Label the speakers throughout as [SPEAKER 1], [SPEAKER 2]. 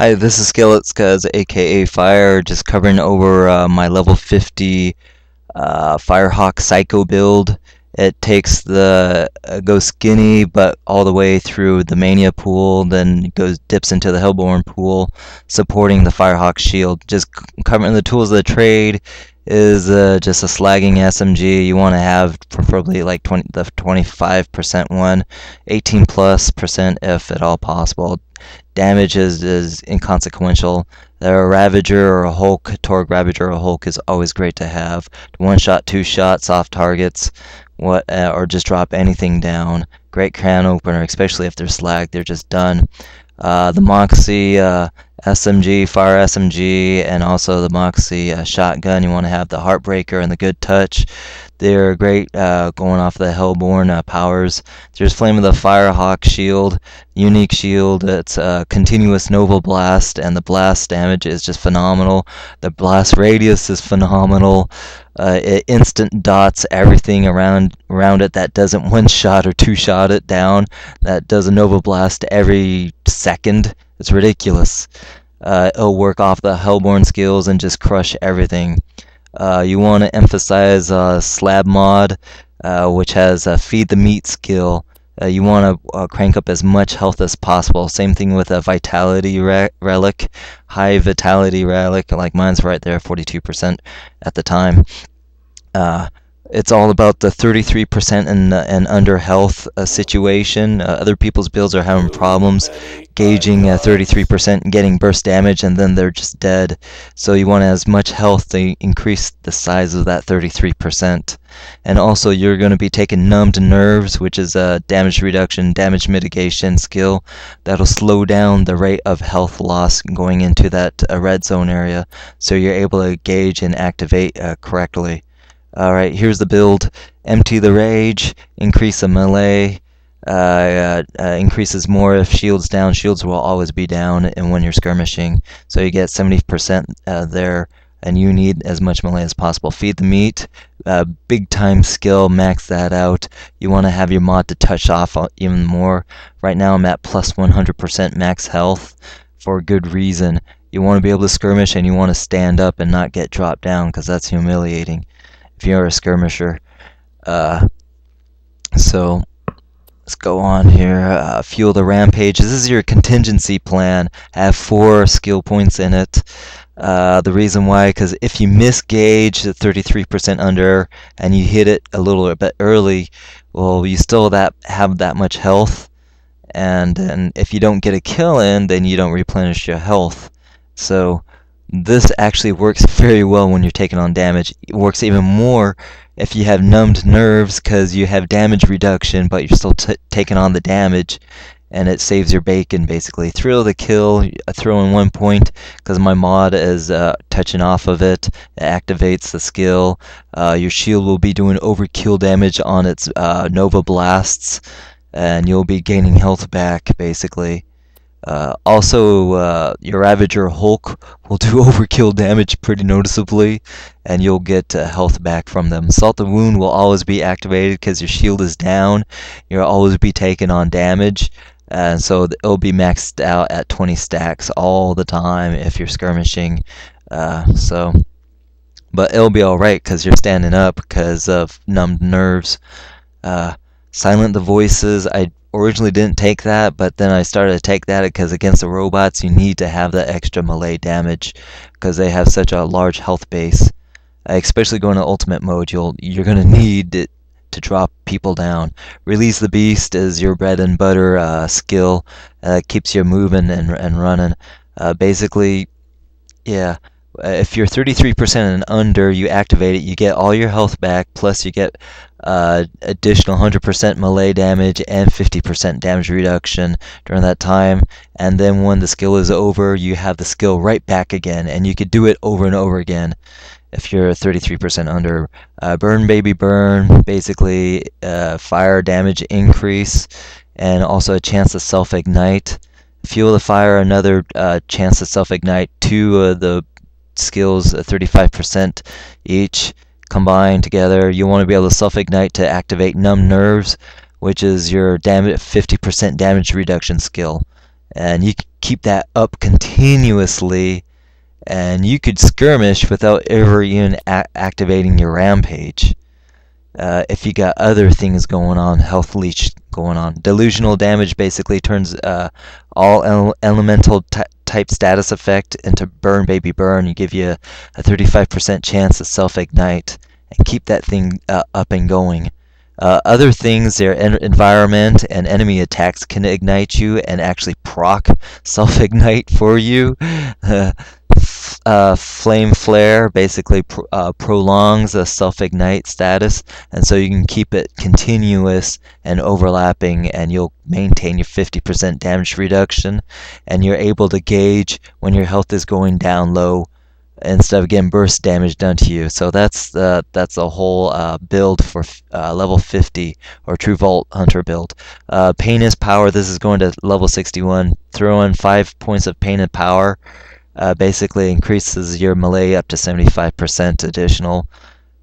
[SPEAKER 1] Hi, this is Skillet's aka Fire, just covering over my level 50 Firehawk Psycho build. It takes the goes skinny, but all the way through the Mania pool, then dips into the Hellborn pool, supporting the Firehawk shield. Just covering the tools of the trade is just a slagging SMG. You want to have preferably like the 25% one, 18+% if at all possible. Damage is inconsequential. A Ravager or a Hulk, Torg Ravager or a Hulk is always great to have. One shot, two shots off targets, or just drop anything down. Great can opener, especially if they're slagged, they're just done. The Moxie SMG, Fire SMG, and also the Moxie shotgun. You want to have the Heartbreaker and the Good Touch. They're great going off the Hellborn powers. There's Flame of the Firehawk shield, unique shield. It's a continuous Nova Blast, and the blast damage is just phenomenal. The blast radius is phenomenal. It instant dots everything around it that doesn't one-shot or two-shot it down. That does a Nova Blast every second. It's ridiculous. It'll work off the Hellborn skills and just crush everything. You want to emphasize Slab mod, which has a Feed the Meat skill. You want to crank up as much health as possible. Same thing with a Vitality relic, high Vitality relic, like mine's right there, 42% at the time. It's all about the 33% and under health situation. Other people's builds are having problems gauging 33% and getting burst damage, and then they're just dead. So you want as much health to increase the size of that 33%. And also you're going to be taking Numbed Nerves, which is a damage reduction, damage mitigation skill that'll slow down the rate of health loss going into that red zone area, so you're able to gauge and activate correctly. Alright, here's the build. Empty the Rage, increase the melee, increases more if shields down. Shields will always be down and when you're skirmishing, so you get 70% there, and you need as much melee as possible. Feed the Meat, big time skill, max that out. You want to have your mod to touch off even more. Right now I'm at plus 100% max health for a good reason. You want to be able to skirmish, and you want to stand up and not get dropped down, because that's humiliating if you're a skirmisher. So let's go on here. Fuel the Rampage. This is your contingency plan. Have 4 skill points in it. The reason why, because if you misgauge the 33% under and you hit it a little bit early, well, you still have that much health, and if you don't get a kill in, then you don't replenish your health. So this actually works very well when you're taking on damage. It works even more if you have Numbed Nerves, because you have damage reduction, but you're still taking on the damage, and it saves your bacon, basically. Thrill of the Kill, throw in 1 point, because my mod is touching off of it. It activates the skill. Your shield will be doing overkill damage on its Nova Blasts, and you'll be gaining health back, basically. Also, your Ravager Hulk will do overkill damage pretty noticeably, and you'll get health back from them. Salt the Wound will always be activated because your shield is down. You'll always be taking on damage, and so it'll be maxed out at 20 stacks all the time if you're skirmishing. But it'll be alright because you're standing up because of Numbed Nerves. Silent the Voices. I originally didn't take that, but then I started to take that because against the robots you need to have that extra melee damage because they have such a large health base. Especially going to ultimate mode, you're going to need it to drop people down. Release the Beast is your bread and butter skill. Keeps you moving and running. Basically, yeah. If you're 33% and under, you activate it, you get all your health back, plus you get additional 100% melee damage and 50% damage reduction during that time. And then when the skill is over, you have the skill right back again, and you could do it over and over again if you're 33% under. Burn Baby Burn, basically fire damage increase, and also a chance to self-ignite. Fuel the Fire, another chance to self-ignite. 2 of the skills, 35% each combined together. You want to be able to self-ignite to activate Numbed Nerves, which is your 50% damage reduction skill, and you keep that up continuously, and you could skirmish without ever even activating your rampage. If you got other things going on, health leech going on. Delusional damage basically turns all elemental type status effect into burn baby burn. You give you a 35% chance to self-ignite and keep that thing up and going. Other things, their environment and enemy attacks can ignite you and actually proc self-ignite for you. Flame flare basically prolongs a self-ignite status, and so you can keep it continuous and overlapping, and you'll maintain your 50% damage reduction, and you're able to gauge when your health is going down low instead of getting burst damage done to you. So that's a whole build for level 50 or true Vault Hunter build. Pain is power. This is going to level 61. Throw in 5 points of pain and power. Basically increases your melee up to 75% additional,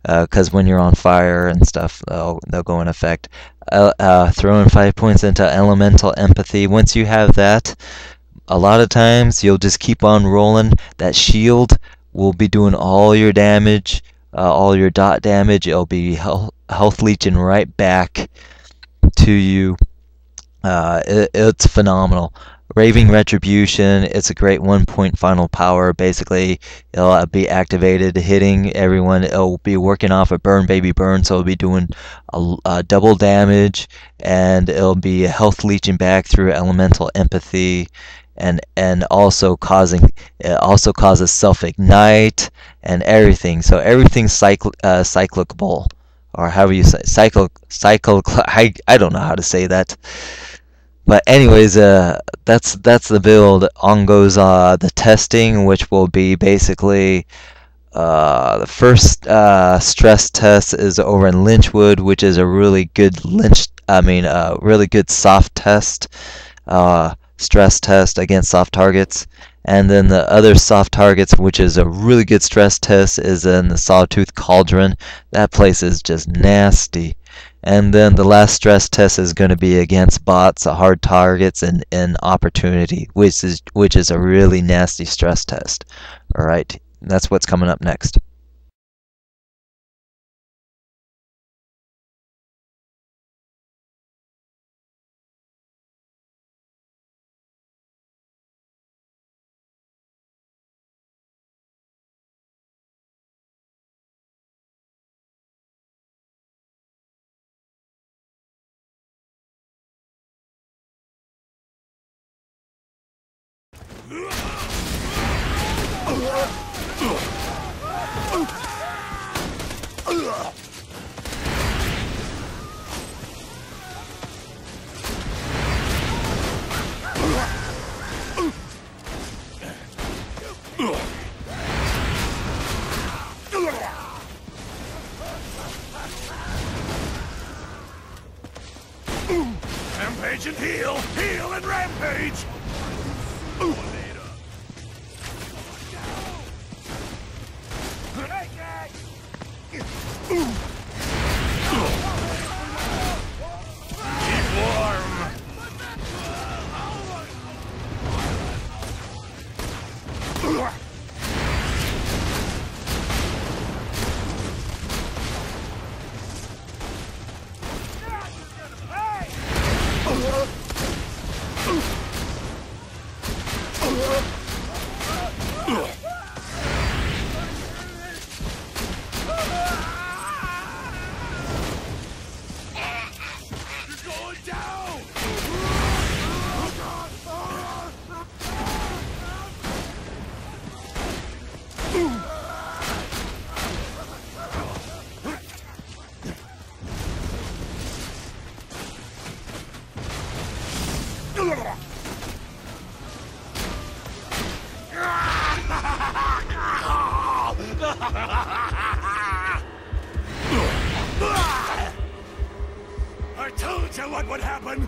[SPEAKER 1] because when you're on fire and stuff, they'll go in effect. Throw in 5 points into elemental empathy. Once you have that, a lot of times you'll just keep on rolling. That shield will be doing all your damage, all your dot damage. It'll be health leeching right back to you. It's phenomenal. Raving Retribution, it's a great 1-point final power. Basically, it'll be activated, hitting everyone. It'll be working off a burn baby burn, so it'll be doing a double damage, and it'll be health leeching back through elemental empathy, and also causes self-ignite and everything. So everything's cyclicable, or however you say cycle. I don't know how to say that. But anyways, that's the build. On goes the testing, which will be basically the first stress test is over in Lynchwood, which is a really good really good soft test, stress test against soft targets. And then the other soft targets, which is a really good stress test, is in the Sawtooth Cauldron. That place is just nasty. And then the last stress test is going to be against bots, hard targets, and opportunity, which is a really nasty stress test. All right, that's what's coming up next.
[SPEAKER 2] Rampage and heal! Heal and rampage! Keep warm! I told you what would happen!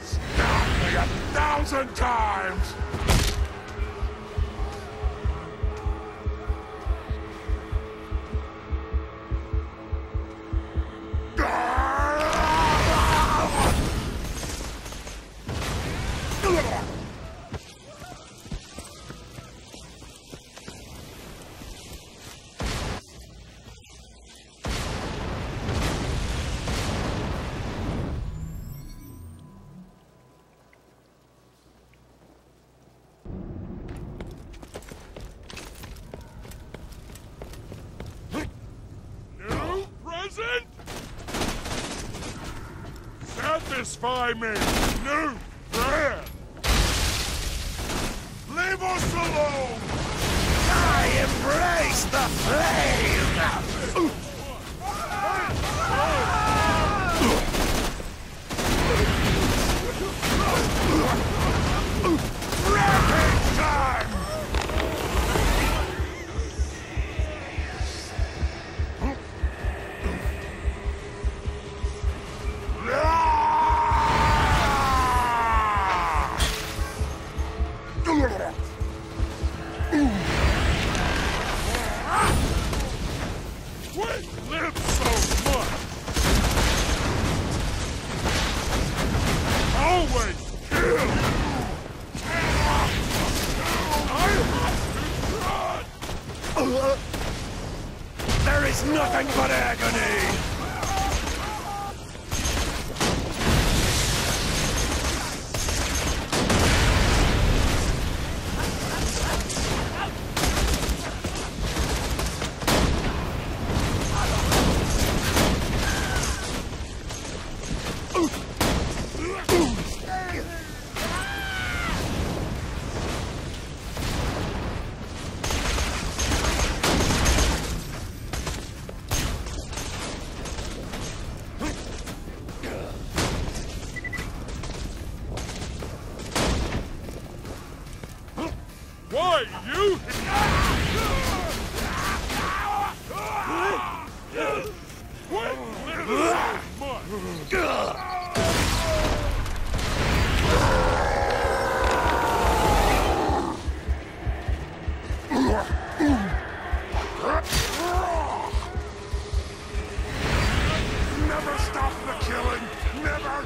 [SPEAKER 2] Stabbed me 1,000 times! Satisfy me! New bread! Leave us alone! I embrace the flame! Rampage time! There is nothing but agony! Why, you? Never stop the killing! Never!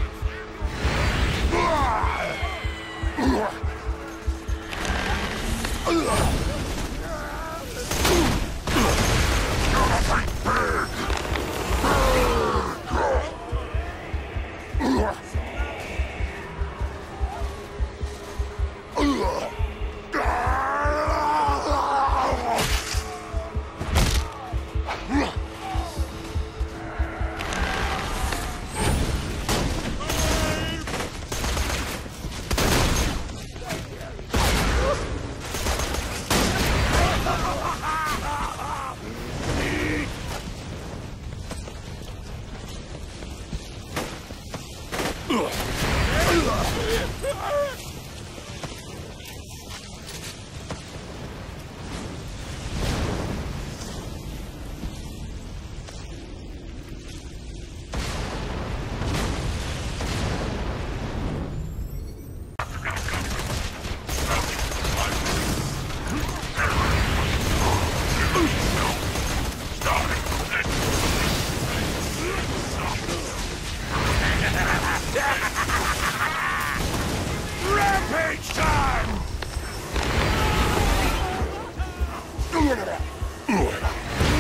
[SPEAKER 2] Rampage time!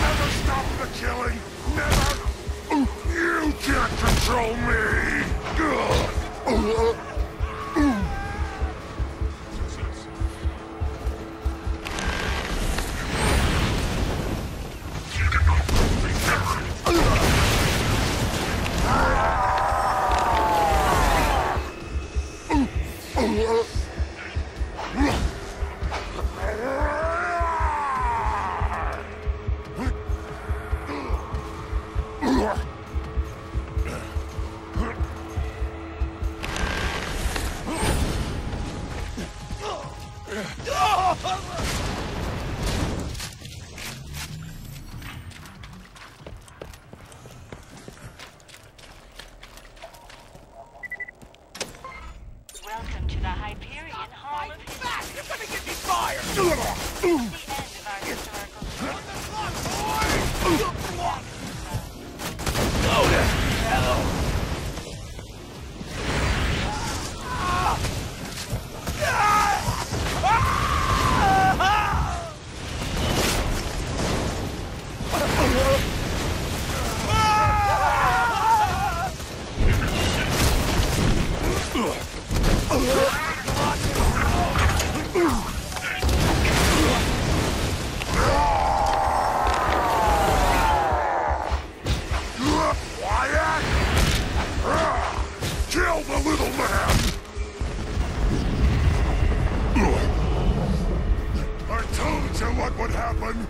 [SPEAKER 2] Never stop the killing! Never! You can't control me! Quiet! Kill the little man! I told you what would happen!